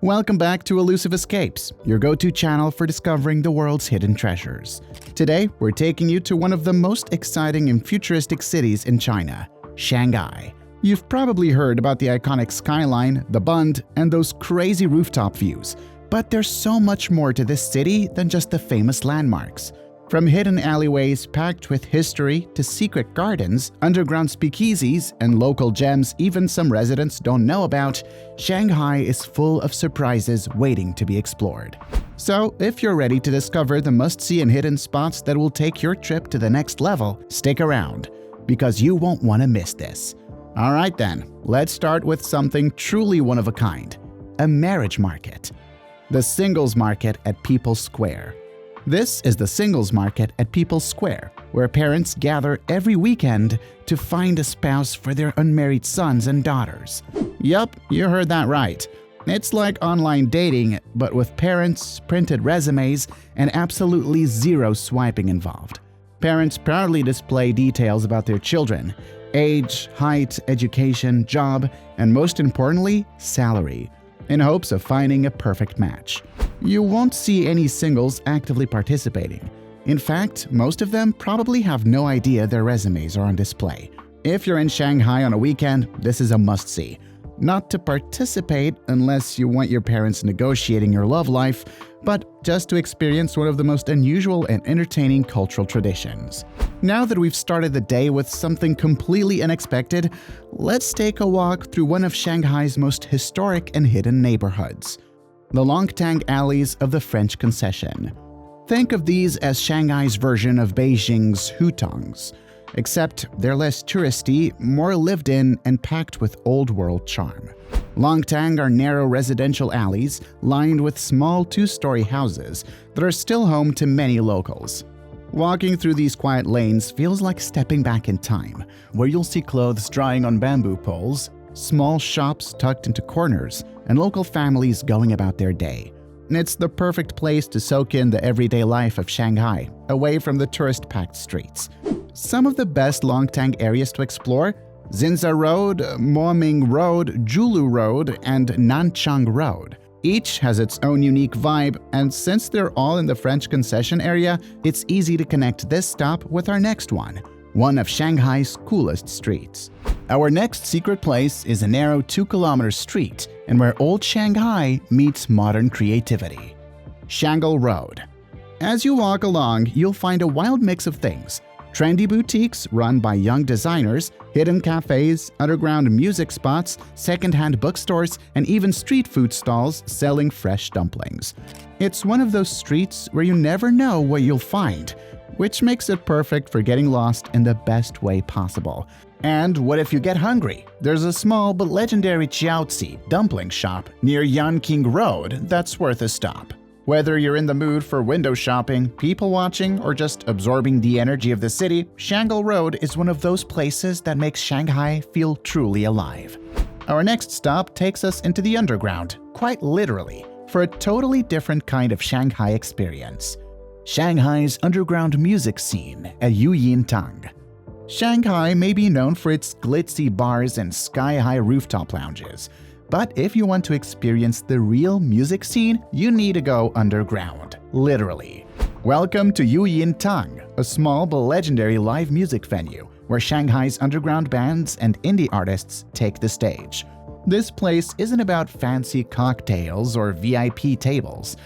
Welcome back to Elusive Escapes, your go-to channel for discovering the world's hidden treasures. Today, we're taking you to one of the most exciting and futuristic cities in China, Shanghai. You've probably heard about the iconic skyline, the Bund, and those crazy rooftop views. But there's so much more to this city than just the famous landmarks. From hidden alleyways packed with history to secret gardens, underground speakeasies, and local gems even some residents don't know about, Shanghai is full of surprises waiting to be explored. So, if you're ready to discover the must-see and hidden spots that will take your trip to the next level, stick around, because you won't want to miss this. Alright then, let's start with something truly one of a kind: a marriage market. The Singles Market at People's Square. This is the Singles Market at People's Square, where parents gather every weekend to find a spouse for their unmarried sons and daughters. Yup, you heard that right. It's like online dating, but with parents, printed resumes, and absolutely zero swiping involved. Parents proudly display details about their children: age, height, education, job, and most importantly, salary, in hopes of finding a perfect match. You won't see any singles actively participating. In fact, most of them probably have no idea their resumes are on display. If you're in Shanghai on a weekend, this is a must-see. Not to participate unless you want your parents negotiating your love life, but just to experience one of the most unusual and entertaining cultural traditions. Now that we've started the day with something completely unexpected, let's take a walk through one of Shanghai's most historic and hidden neighborhoods: the Longtang alleys of the French Concession. Think of these as Shanghai's version of Beijing's hutongs, except they're less touristy, more lived in, and packed with old-world charm. Longtang are narrow residential alleys lined with small two-story houses that are still home to many locals. Walking through these quiet lanes feels like stepping back in time, where you'll see clothes drying on bamboo poles, small shops tucked into corners, and local families going about their day. It's the perfect place to soak in the everyday life of Shanghai, away from the tourist-packed streets. Some of the best Longtang areas to explore: Xinza Road, Moaming Road, Julu Road, and Nanchang Road. Each has its own unique vibe, and since they're all in the French Concession area, it's easy to connect this stop with our next one of Shanghai's coolest streets. Our next secret place is a narrow 2-kilometer street and where old Shanghai meets modern creativity: Shanghai Road. As you walk along, you'll find a wild mix of things: trendy boutiques run by young designers, hidden cafes, underground music spots, second-hand bookstores, and even street food stalls selling fresh dumplings. It's one of those streets where you never know what you'll find, which makes it perfect for getting lost in the best way possible. And what if you get hungry? There's a small but legendary Jiaozi dumpling shop near Yanqing Road that's worth a stop. Whether you're in the mood for window shopping, people watching, or just absorbing the energy of the city, Shanghai Road is one of those places that makes Shanghai feel truly alive. Our next stop takes us into the underground, quite literally, for a totally different kind of Shanghai experience: Shanghai's underground music scene at Yuyintang. Shanghai may be known for its glitzy bars and sky-high rooftop lounges, but if you want to experience the real music scene, you need to go underground, literally. Welcome to Yuyintang, a small but legendary live music venue where Shanghai's underground bands and indie artists take the stage. This place isn't about fancy cocktails or VIP tables.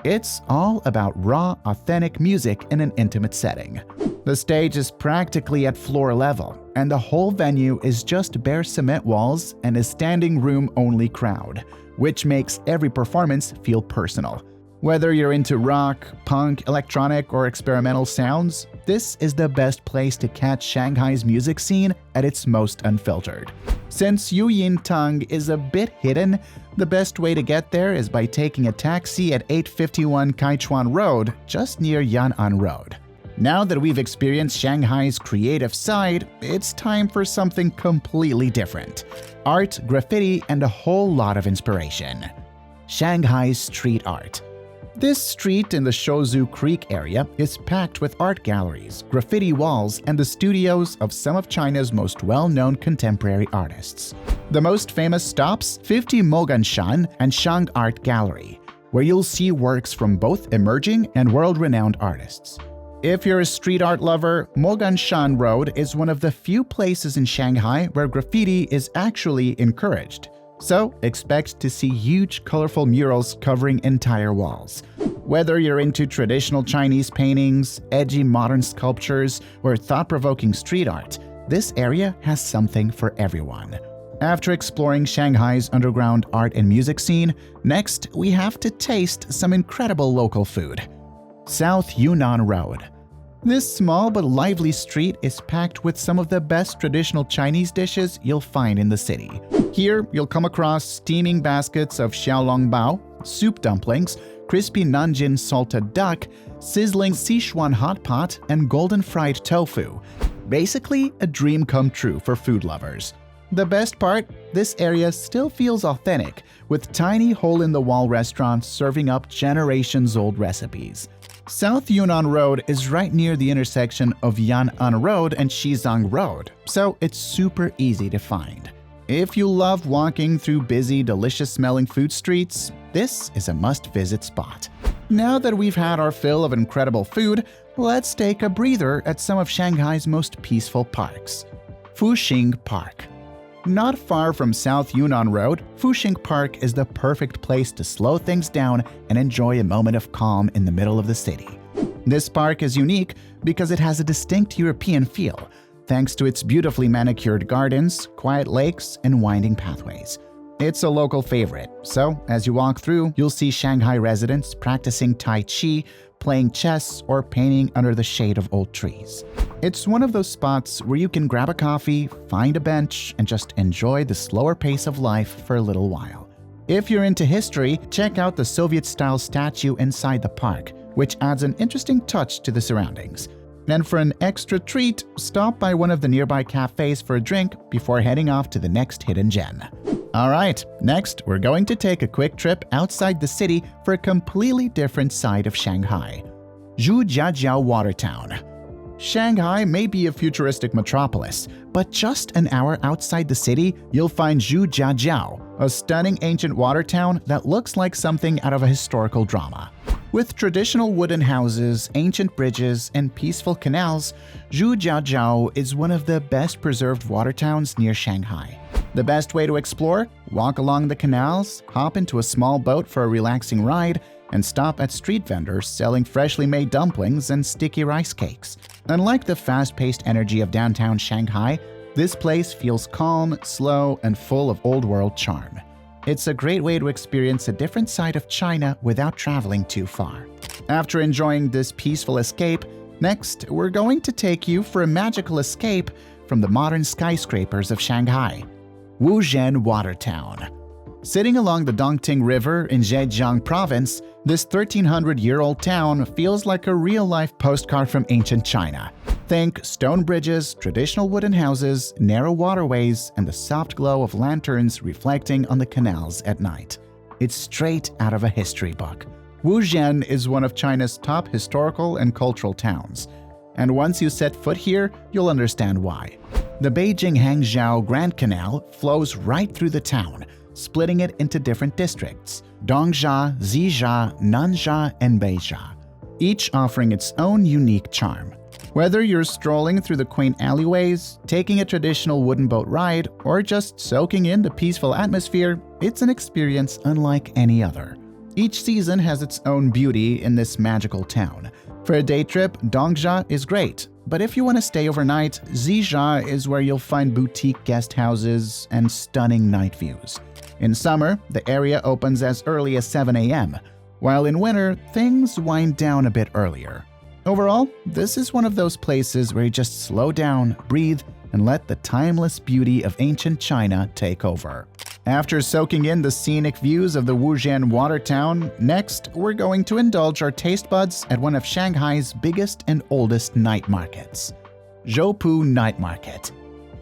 It's all about raw, authentic music in an intimate setting. The stage is practically at floor level, and the whole venue is just bare cement walls and a standing room-only crowd, which makes every performance feel personal. Whether you're into rock, punk, electronic, or experimental sounds, this is the best place to catch Shanghai's music scene at its most unfiltered. Since Yuyintang is a bit hidden, the best way to get there is by taking a taxi at 851 Kaichuan Road, just near Yan'an Road. Now that we've experienced Shanghai's creative side, it's time for something completely different: art, graffiti, and a whole lot of inspiration. Shanghai's street art. This street in the Shozu Creek area is packed with art galleries, graffiti walls, and the studios of some of China's most well-known contemporary artists. The most famous stops, 50 Moganshan and Shang Art Gallery, where you'll see works from both emerging and world-renowned artists. If you're a street art lover, Moganshan Road is one of the few places in Shanghai where graffiti is actually encouraged. So, expect to see huge, colorful murals covering entire walls. Whether you're into traditional Chinese paintings, edgy modern sculptures, or thought-provoking street art, this area has something for everyone. After exploring Shanghai's underground art and music scene, next we have to taste some incredible local food. South Yunnan Road. This small but lively street is packed with some of the best traditional Chinese dishes you'll find in the city. Here, you'll come across steaming baskets of xiaolongbao, soup dumplings, crispy Nanjing salted duck, sizzling Sichuan hot pot, and golden fried tofu. Basically, a dream come true for food lovers. The best part? This area still feels authentic, with tiny hole-in-the-wall restaurants serving up generations-old recipes. South Yunnan Road is right near the intersection of Yan'an Road and Shizang Road, so it's super easy to find. If you love walking through busy, delicious-smelling food streets, this is a must-visit spot. Now that we've had our fill of incredible food, let's take a breather at some of Shanghai's most peaceful parks. Fuxing Park. Not far from South Yunnan Road, Fuxing Park is the perfect place to slow things down and enjoy a moment of calm in the middle of the city. This park is unique because it has a distinct European feel, thanks to its beautifully manicured gardens, quiet lakes, and winding pathways. It's a local favorite, so as you walk through, you'll see Shanghai residents practicing Tai Chi, playing chess, or painting under the shade of old trees. It's one of those spots where you can grab a coffee, find a bench, and just enjoy the slower pace of life for a little while. If you're into history, check out the Soviet-style statue inside the park, which adds an interesting touch to the surroundings. And for an extra treat, stop by one of the nearby cafes for a drink before heading off to the next hidden gem. Alright, next we're going to take a quick trip outside the city for a completely different side of Shanghai. Zhujiajiao Watertown. Shanghai may be a futuristic metropolis, but just an hour outside the city, you'll find Zhujiajiao, a stunning ancient water town that looks like something out of a historical drama. With traditional wooden houses, ancient bridges, and peaceful canals, Zhujiajiao is one of the best preserved water towns near Shanghai. The best way to explore? Walk along the canals, hop into a small boat for a relaxing ride, and stop at street vendors selling freshly made dumplings and sticky rice cakes. Unlike the fast-paced energy of downtown Shanghai, this place feels calm, slow, and full of old-world charm. It's a great way to experience a different side of China without traveling too far. After enjoying this peaceful escape, next we're going to take you for a magical escape from the modern skyscrapers of Shanghai. Wuzhen Watertown. Sitting along the Dongting River in Zhejiang Province, this 1,300-year-old town feels like a real-life postcard from ancient China. Think stone bridges, traditional wooden houses, narrow waterways, and the soft glow of lanterns reflecting on the canals at night. It's straight out of a history book. Wuzhen is one of China's top historical and cultural towns. And once you set foot here, you'll understand why. The Beijing-Hangzhou Grand Canal flows right through the town, splitting it into different districts: Dongjia, Zijia, Nanjia, and Beijia, each offering its own unique charm. Whether you're strolling through the quaint alleyways, taking a traditional wooden boat ride, or just soaking in the peaceful atmosphere, it's an experience unlike any other. Each season has its own beauty in this magical town. For a day trip, Dongjia is great, but if you want to stay overnight, Zijia is where you'll find boutique guest houses and stunning night views. In summer, the area opens as early as 7 a.m., while in winter, things wind down a bit earlier. Overall, this is one of those places where you just slow down, breathe, and let the timeless beauty of ancient China take over. After soaking in the scenic views of the Wuzhen Watertown, next we're going to indulge our taste buds at one of Shanghai's biggest and oldest night markets, Zhoupu Night Market.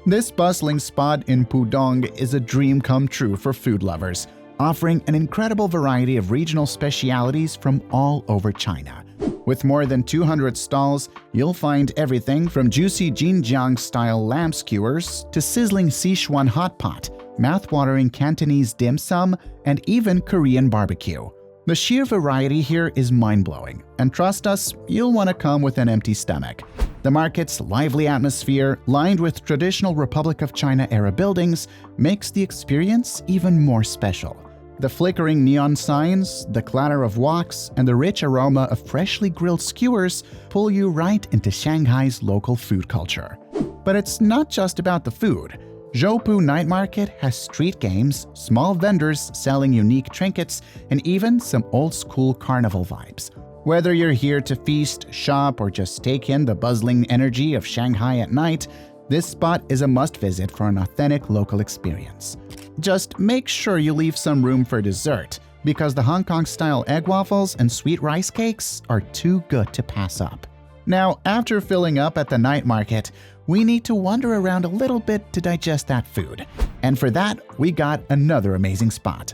This bustling spot in Pudong is a dream come true for food lovers. offering an incredible variety of regional specialities from all over China. With more than 200 stalls, you'll find everything from juicy Xinjiang-style lamb skewers to sizzling Sichuan hot pot, mouth-watering Cantonese dim sum, and even Korean barbecue. The sheer variety here is mind-blowing, and trust us, you'll want to come with an empty stomach. The market's lively atmosphere, lined with traditional Republic of China-era buildings, makes the experience even more special. The flickering neon signs, the clatter of woks, and the rich aroma of freshly grilled skewers pull you right into Shanghai's local food culture. But it's not just about the food. Zhoupu Night Market has street games, small vendors selling unique trinkets, and even some old-school carnival vibes. Whether you're here to feast, shop, or just take in the bustling energy of Shanghai at night, this spot is a must-visit for an authentic local experience. Just make sure you leave some room for dessert, because the Hong Kong-style egg waffles and sweet rice cakes are too good to pass up. Now, after filling up at the night market, we need to wander around a little bit to digest that food. And for that, we got another amazing spot,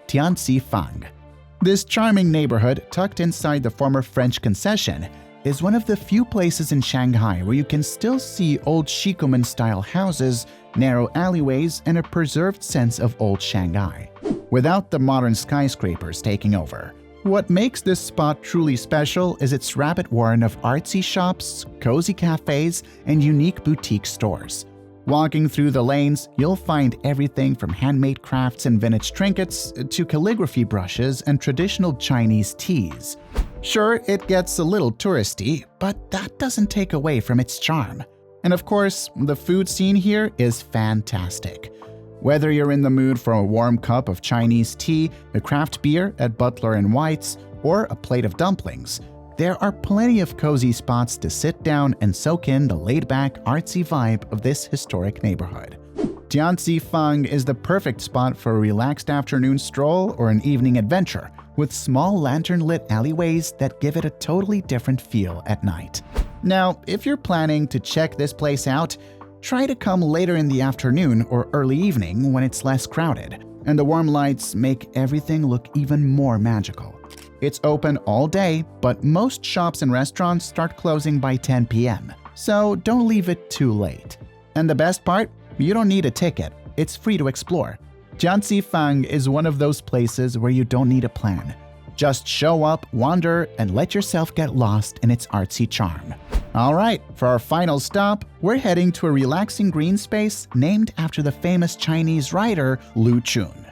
Tianxi Fang. This charming neighborhood, tucked inside the former French concession, is one of the few places in Shanghai where you can still see old Shikumen-style houses, narrow alleyways, and a preserved sense of old Shanghai, without the modern skyscrapers taking over. What makes this spot truly special is its rabbit warren of artsy shops, cozy cafes, and unique boutique stores. Walking through the lanes, you'll find everything from handmade crafts and vintage trinkets to calligraphy brushes and traditional Chinese teas. Sure, it gets a little touristy, but that doesn't take away from its charm. And of course, the food scene here is fantastic. Whether you're in the mood for a warm cup of Chinese tea, a craft beer at Butler & White's, or a plate of dumplings, there are plenty of cozy spots to sit down and soak in the laid-back, artsy vibe of this historic neighborhood. Tianxi Fang is the perfect spot for a relaxed afternoon stroll or an evening adventure, with small lantern-lit alleyways that give it a totally different feel at night. Now, if you're planning to check this place out, try to come later in the afternoon or early evening when it's less crowded, and the warm lights make everything look even more magical. It's open all day, but most shops and restaurants start closing by 10 p.m., so don't leave it too late. And the best part? You don't need a ticket. It's free to explore. Tianxi Fang is one of those places where you don't need a plan. Just show up, wander, and let yourself get lost in its artsy charm. Alright, for our final stop, we're heading to a relaxing green space named after the famous Chinese writer Lu Chun.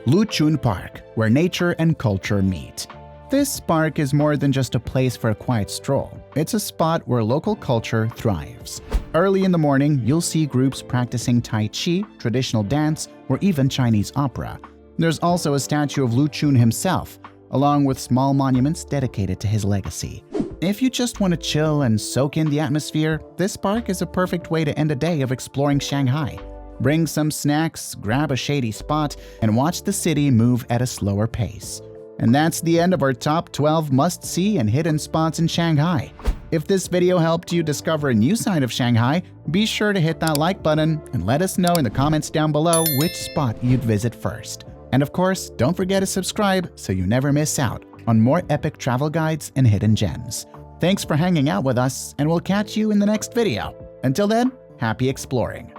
Lu Chun Park, where nature and culture meet. This park is more than just a place for a quiet stroll. It's a spot where local culture thrives. Early in the morning, you'll see groups practicing Tai Chi, traditional dance, or even Chinese opera. There's also a statue of Lu Chun himself, along with small monuments dedicated to his legacy. If you just want to chill and soak in the atmosphere, this park is a perfect way to end a day of exploring Shanghai. Bring some snacks, grab a shady spot, and watch the city move at a slower pace. And that's the end of our top 12 must-see and hidden spots in Shanghai. If this video helped you discover a new side of Shanghai, be sure to hit that like button and let us know in the comments down below which spot you'd visit first. And of course, don't forget to subscribe so you never miss out on more epic travel guides and hidden gems. Thanks for hanging out with us, and we'll catch you in the next video. Until then, happy exploring!